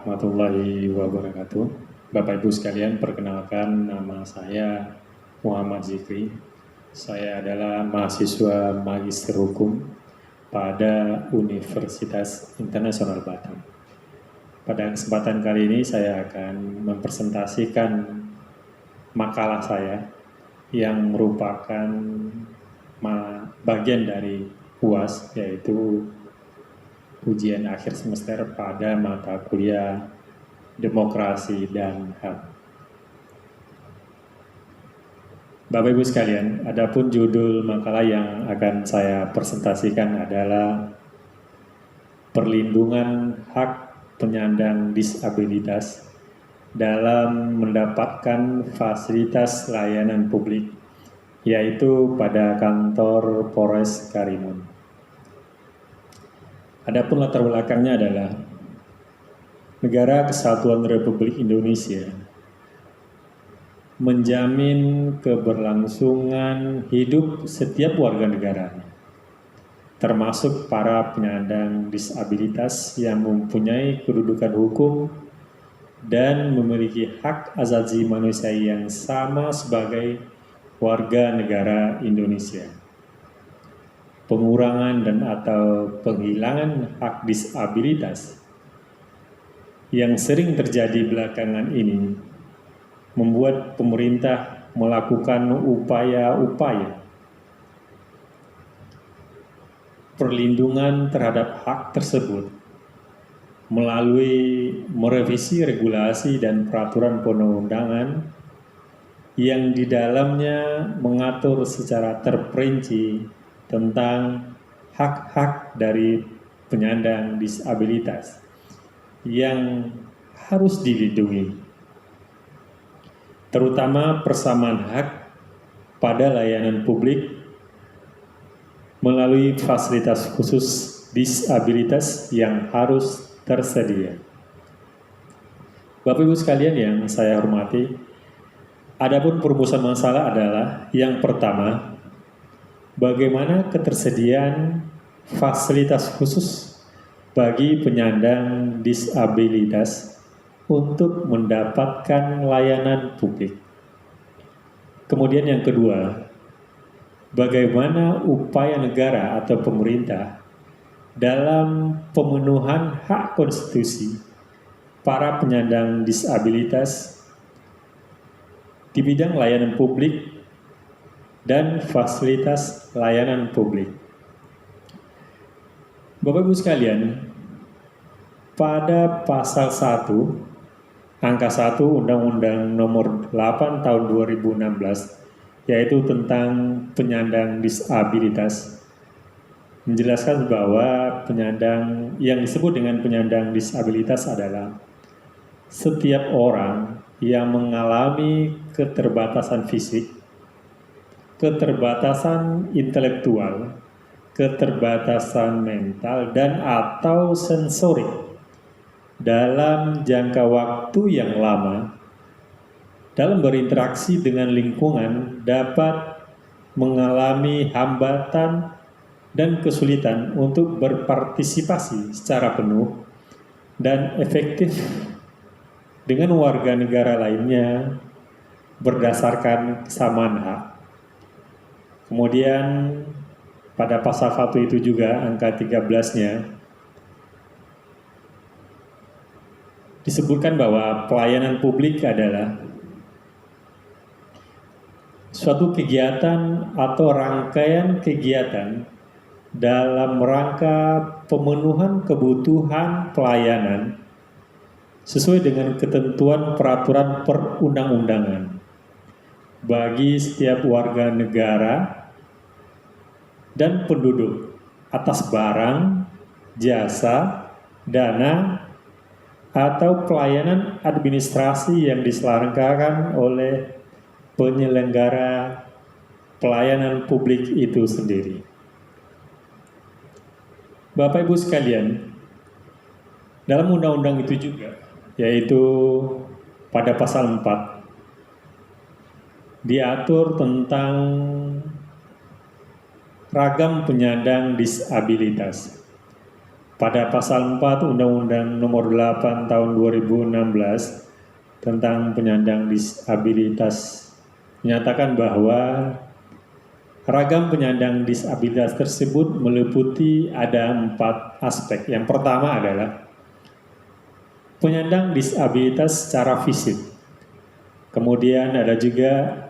warahmatullahi wabarakatuh. Bapak Ibu sekalian, perkenalkan nama saya Muhammad Zikri. Saya adalah mahasiswa Magister Hukum pada Universitas Internasional Batam. Pada kesempatan kali ini saya akan mempresentasikan makalah saya yang merupakan bagian dari UAS, yaitu ujian akhir semester pada mata kuliah Demokrasi dan HAM. Bapak Ibu sekalian, adapun judul makalah yang akan saya presentasikan adalah Perlindungan Hak Penyandang Disabilitas dalam mendapatkan fasilitas layanan publik, yaitu pada kantor Polres Karimun. Adapun latar belakangnya adalah Negara Kesatuan Republik Indonesia menjamin keberlangsungan hidup setiap warga negaranya, termasuk para penyandang disabilitas yang mempunyai kedudukan hukum dan memiliki hak asasi manusia yang sama sebagai warga negara Indonesia. Pengurangan dan atau penghilangan hak disabilitas yang sering terjadi belakangan ini membuat pemerintah melakukan upaya-upaya perlindungan terhadap hak tersebut melalui merevisi regulasi dan peraturan perundang-undangan yang di dalamnya mengatur secara terperinci tentang hak-hak dari penyandang disabilitas yang harus dilindungi, terutama persamaan hak pada layanan publik melalui fasilitas khusus disabilitas yang harus tersedia. Bapak Ibu sekalian yang saya hormati, adapun perumusan masalah adalah yang pertama, bagaimana ketersediaan fasilitas khusus bagi penyandang disabilitas untuk mendapatkan layanan publik. Kemudian yang kedua, bagaimana upaya negara atau pemerintah dalam pemenuhan hak konstitusi para penyandang disabilitas di bidang layanan publik dan fasilitas layanan publik. Bapak Ibu sekalian, pada pasal 1, angka 1 Undang-Undang Nomor 8 Tahun 2016, yaitu tentang penyandang disabilitas, menjelaskan bahwa penyandang yang disebut dengan penyandang disabilitas adalah setiap orang yang mengalami keterbatasan fisik, keterbatasan intelektual, keterbatasan mental, dan atau sensorik dalam jangka waktu yang lama dalam berinteraksi dengan lingkungan dapat mengalami hambatan dan kesulitan untuk berpartisipasi secara penuh dan efektif dengan warga negara lainnya berdasarkan kesamaan hak. Kemudian pada pasal 1 itu juga angka 13-nya disebutkan bahwa pelayanan publik adalah suatu kegiatan atau rangkaian kegiatan dalam rangka pemenuhan kebutuhan pelayanan sesuai dengan ketentuan peraturan perundang-undangan bagi setiap warga negara dan penduduk atas barang, jasa, dana, atau pelayanan administrasi yang diselenggarakan oleh penyelenggara pelayanan publik itu sendiri. Bapak Ibu sekalian, dalam undang-undang itu juga, yaitu pada pasal 4, diatur tentang ragam penyandang disabilitas. pada pasal 4 Undang-Undang Nomor 8 Tahun 2016 tentang penyandang disabilitas menyatakan bahwa ragam penyandang disabilitas tersebut meliputi ada 4 aspek. Yang pertama adalah penyandang disabilitas secara fisik. Kemudian ada juga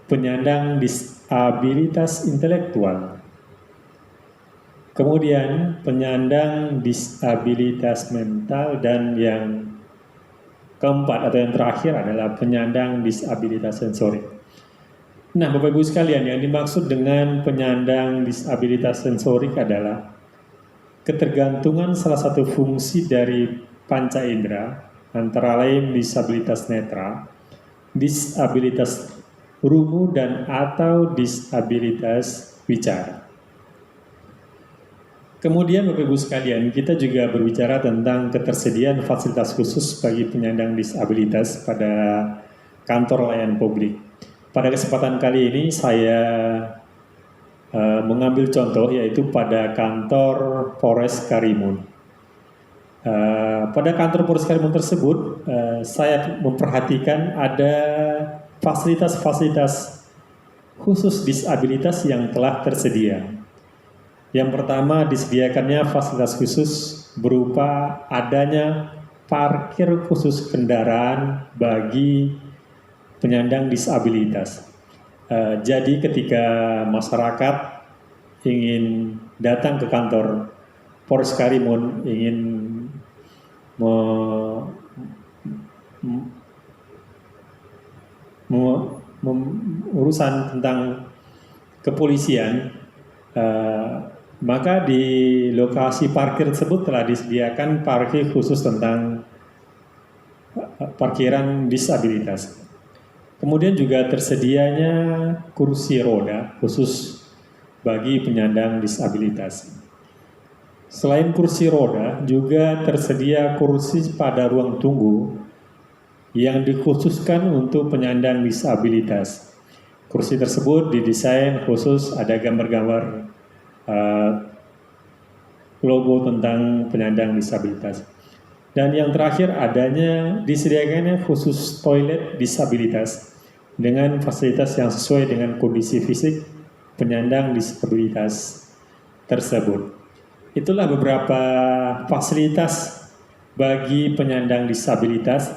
penyandang disabilitas intelektual. Kemudian penyandang disabilitas mental, dan yang keempat atau yang terakhir adalah penyandang disabilitas sensorik. Nah, Bapak Ibu sekalian, yang dimaksud dengan penyandang disabilitas sensorik adalah ketergantungan salah satu fungsi dari panca indera, antara lain disabilitas netra, disabilitas rungu, dan atau disabilitas bicara. Kemudian Bapak Ibu sekalian, kita juga berbicara tentang ketersediaan fasilitas khusus bagi penyandang disabilitas pada kantor layanan publik. Pada kesempatan kali ini saya mengambil contoh, yaitu pada kantor Polres Karimun. Pada kantor Polres Karimun tersebut, saya memperhatikan ada fasilitas-fasilitas khusus disabilitas yang telah tersedia. Yang pertama, disediakannya fasilitas khusus berupa adanya parkir khusus kendaraan bagi penyandang disabilitas. Jadi ketika masyarakat ingin datang ke kantor Polres Karimun, ingin urusan tentang kepolisian, maka di lokasi parkir tersebut telah disediakan parkir khusus tentang parkiran disabilitas. Kemudian juga tersedianya kursi roda khusus bagi penyandang disabilitas. Selain kursi roda, juga tersedia kursi pada ruang tunggu yang dikhususkan untuk penyandang disabilitas. Kursi tersebut didesain khusus, ada gambar-gambar logo tentang penyandang disabilitas. Dan yang terakhir, disediakannya khusus toilet disabilitas dengan fasilitas yang sesuai dengan kondisi fisik penyandang disabilitas tersebut. Itulah beberapa fasilitas bagi penyandang disabilitas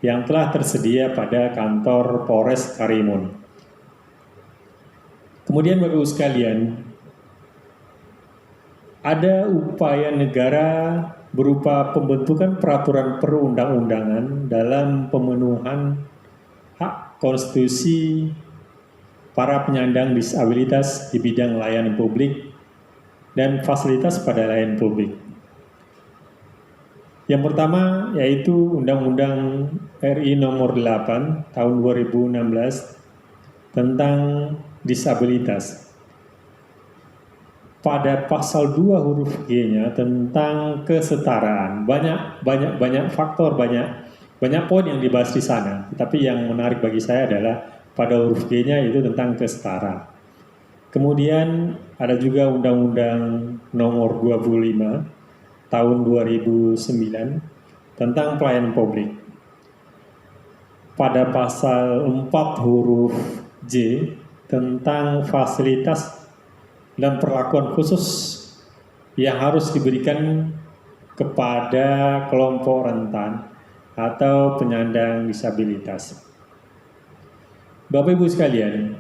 yang telah tersedia pada kantor Polres Karimun. Kemudian Bapak Ibu sekalian, ada upaya negara berupa pembentukan peraturan perundang-undangan dalam pemenuhan hak konstitusi para penyandang disabilitas di bidang layanan publik dan fasilitas pada layanan publik. Yang pertama yaitu Undang-Undang RI Nomor 8 Tahun 2016 tentang disabilitas. Pada pasal 2 huruf G-nya tentang kesetaraan. Banyak faktor, banyak poin yang dibahas di sana. Tapi yang menarik bagi saya adalah pada huruf G-nya itu tentang kesetaraan. Kemudian ada juga Undang-Undang Nomor 25 Tahun 2009 tentang pelayanan publik. Pada pasal 4 huruf J tentang fasilitas dan perlakuan khusus yang harus diberikan kepada kelompok rentan atau penyandang disabilitas. Bapak Ibu sekalian,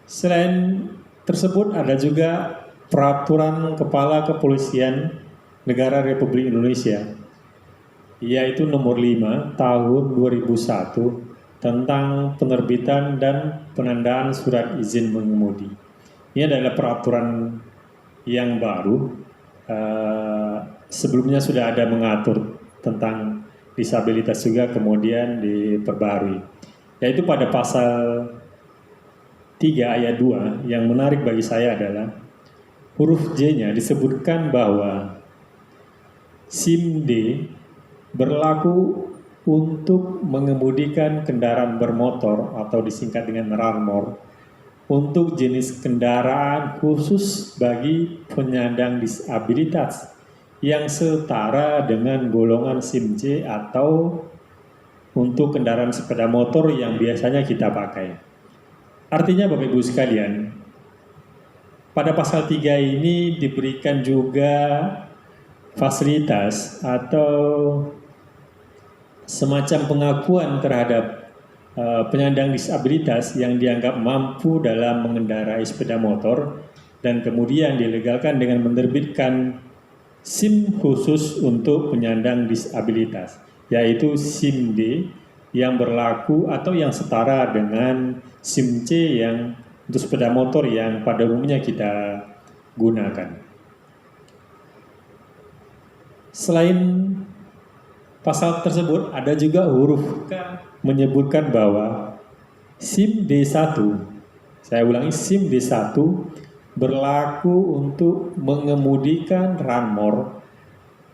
selain tersebut ada juga Peraturan Kepala Kepolisian Negara Republik Indonesia, yaitu Nomor 5 Tahun 2001 tentang penerbitan dan penandaan surat izin mengemudi. Ini adalah peraturan yang baru. Sebelumnya sudah ada mengatur tentang disabilitas juga, kemudian diperbarui. Yaitu pada pasal 3 ayat 2, yang menarik bagi saya adalah huruf J-nya disebutkan bahwa SIM D berlaku untuk mengemudikan kendaraan bermotor atau disingkat dengan RARMOR untuk jenis kendaraan khusus bagi penyandang disabilitas yang setara dengan golongan SIM C atau untuk kendaraan sepeda motor yang biasanya kita pakai. Artinya Bapak Ibu sekalian, pada pasal 3 ini diberikan juga fasilitas atau semacam pengakuan terhadap penyandang disabilitas yang dianggap mampu dalam mengendarai sepeda motor dan kemudian dilegalkan dengan menerbitkan SIM khusus untuk penyandang disabilitas, yaitu SIM D yang berlaku atau yang setara dengan SIM C yang untuk sepeda motor yang pada umumnya kita gunakan. Selain pasal tersebut, ada juga huruf K menyebutkan bahwa SIM D1, saya ulangi, SIM D1 berlaku untuk mengemudikan ranmor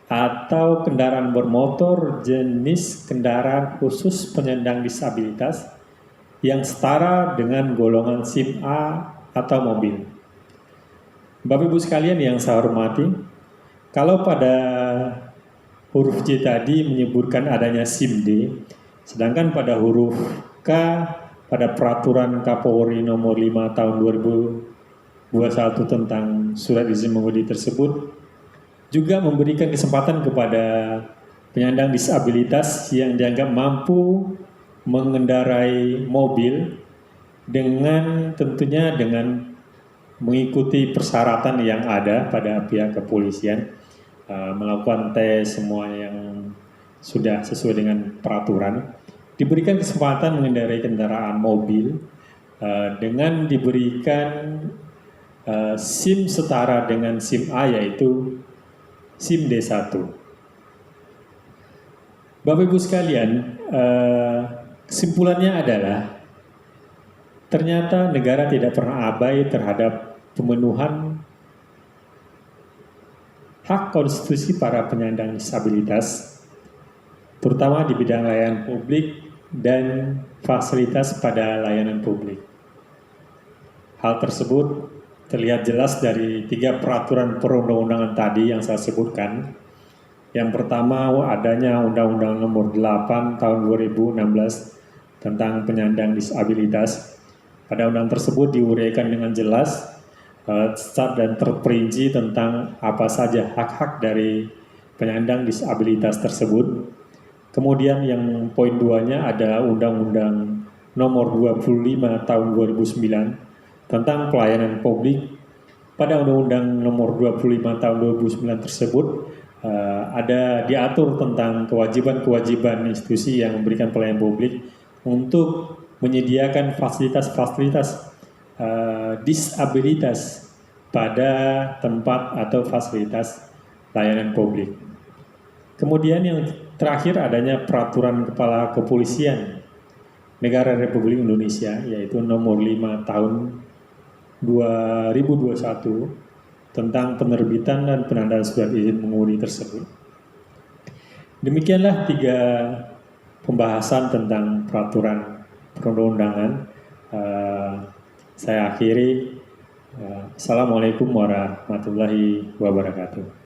atau kendaraan bermotor jenis kendaraan khusus penyandang disabilitas yang setara dengan golongan SIM A atau mobil. Bapak Ibu sekalian yang saya hormati, kalau pada huruf J tadi menyebutkan adanya SIM D, sedangkan pada huruf K pada peraturan Kapolri nomor 5 tahun 2021 tentang surat izin mengemudi tersebut juga memberikan kesempatan kepada penyandang disabilitas yang dianggap mampu mengendarai mobil dengan tentunya dengan mengikuti persyaratan yang ada pada pihak kepolisian, melakukan tes semua yang sudah sesuai dengan peraturan, diberikan kesempatan mengendarai kendaraan mobil dengan diberikan SIM setara dengan SIM A, yaitu SIM D1. Bapak Ibu sekalian, kesimpulannya adalah ternyata negara tidak pernah abai terhadap pemenuhan hak konstitusi para penyandang disabilitas, terutama di bidang layanan publik dan fasilitas pada layanan publik. Hal tersebut terlihat jelas dari 3 peraturan perundang-undangan tadi yang saya sebutkan. Yang pertama, adanya Undang-Undang Nomor 8 Tahun 2016 tentang penyandang disabilitas. Pada undang tersebut diuraikan dengan jelas dan terperinci tentang apa saja hak-hak dari penyandang disabilitas tersebut. Kemudian yang poin 2-nya ada Undang-Undang Nomor 25 Tahun 2009 tentang pelayanan publik. Pada Undang-Undang Nomor 25 Tahun 2009 tersebut ada diatur tentang kewajiban-kewajiban institusi yang memberikan pelayanan publik untuk menyediakan fasilitas-fasilitas disabilitas pada tempat atau fasilitas layanan publik. Kemudian yang terakhir adanya Peraturan Kepala Kepolisian Negara Republik Indonesia, yaitu nomor 5 tahun 2021 tentang penerbitan dan penandaan surat izin mengemudi tersebut. Demikianlah 3 pembahasan tentang peraturan perundang-undangan. Saya akhiri. Assalamualaikum warahmatullahi wabarakatuh.